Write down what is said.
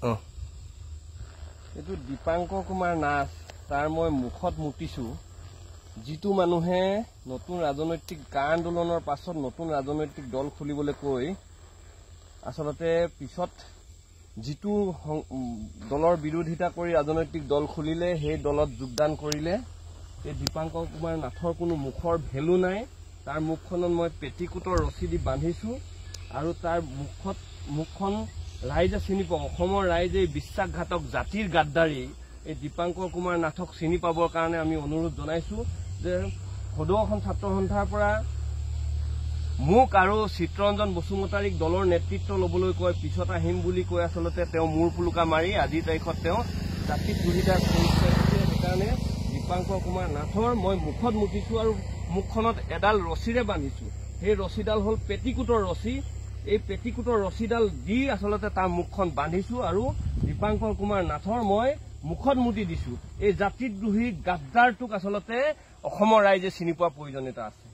এইটো দীপাংকৰ কুমাৰ নাথ তাৰ মই মুখত মুতিছো যিটো মানুহে নতুন ৰাজনৈতিক আন্দোলনৰ পাছত নতুন ৰাজনৈতিক দল খুলিবলৈ কৈ আসলতে পিছত যিটো দলৰ বিৰোধিতা কৰি ৰাজনৈতিক দল খুলিলে সেই দলত যোগদান কৰিলে এই দীপাংকৰ কুমাৰ নাথৰ কোনো মুখৰ ভেলু নাই তাৰ মুখখনত মই পেটিকোটৰ ৰছী দি বান্ধিছো আৰু তাৰ মুখখন ৰাইজে চিনি পাব অসমৰ ৰাইজে বিশ্বাসঘাতক জাতিৰ গাদ্দাৰী এই দীপাংকৰ কুমাৰ নাথক চিনি পাবৰ কাৰণে আমি অনুৰোধ জনাইছো যে সদৌ ছাত্ৰ সন্থাৰ পৰা মোক আৰু চিত্ৰৰঞ্জন বসুমতাৰীক দলৰ নেতৃত্ব লবলৈ কয় পিছত আহিম বুলি কৈ আসলতে তেওঁ মূৰ পুলুকা মাৰি আজিৰ তাৰিখত তেওঁ জাতিক দুহিতা কৰিছে সেইকাৰণে দীপাংকৰ কুমাৰ নাথৰ মই মুখত মুতিছো আৰু মুখখনত এডাল ৰছীৰে বান্ধিছো সেই ৰছীডাল হল পেটিকোটৰ ৰছী এই পেটিকোটৰ ৰছীডাল দি আসলতে তাৰ মুখখন বান্ধিছো আৰু দীপাংকৰ কুমাৰ নাথৰ মই মুখত মুতি দিছো এই জাতিদ্ৰোহী গাদ্দাৰটোক আসলতে অসমৰ ৰাইজে চিনি পোৱা প্ৰয়োজনীয়তা আছে।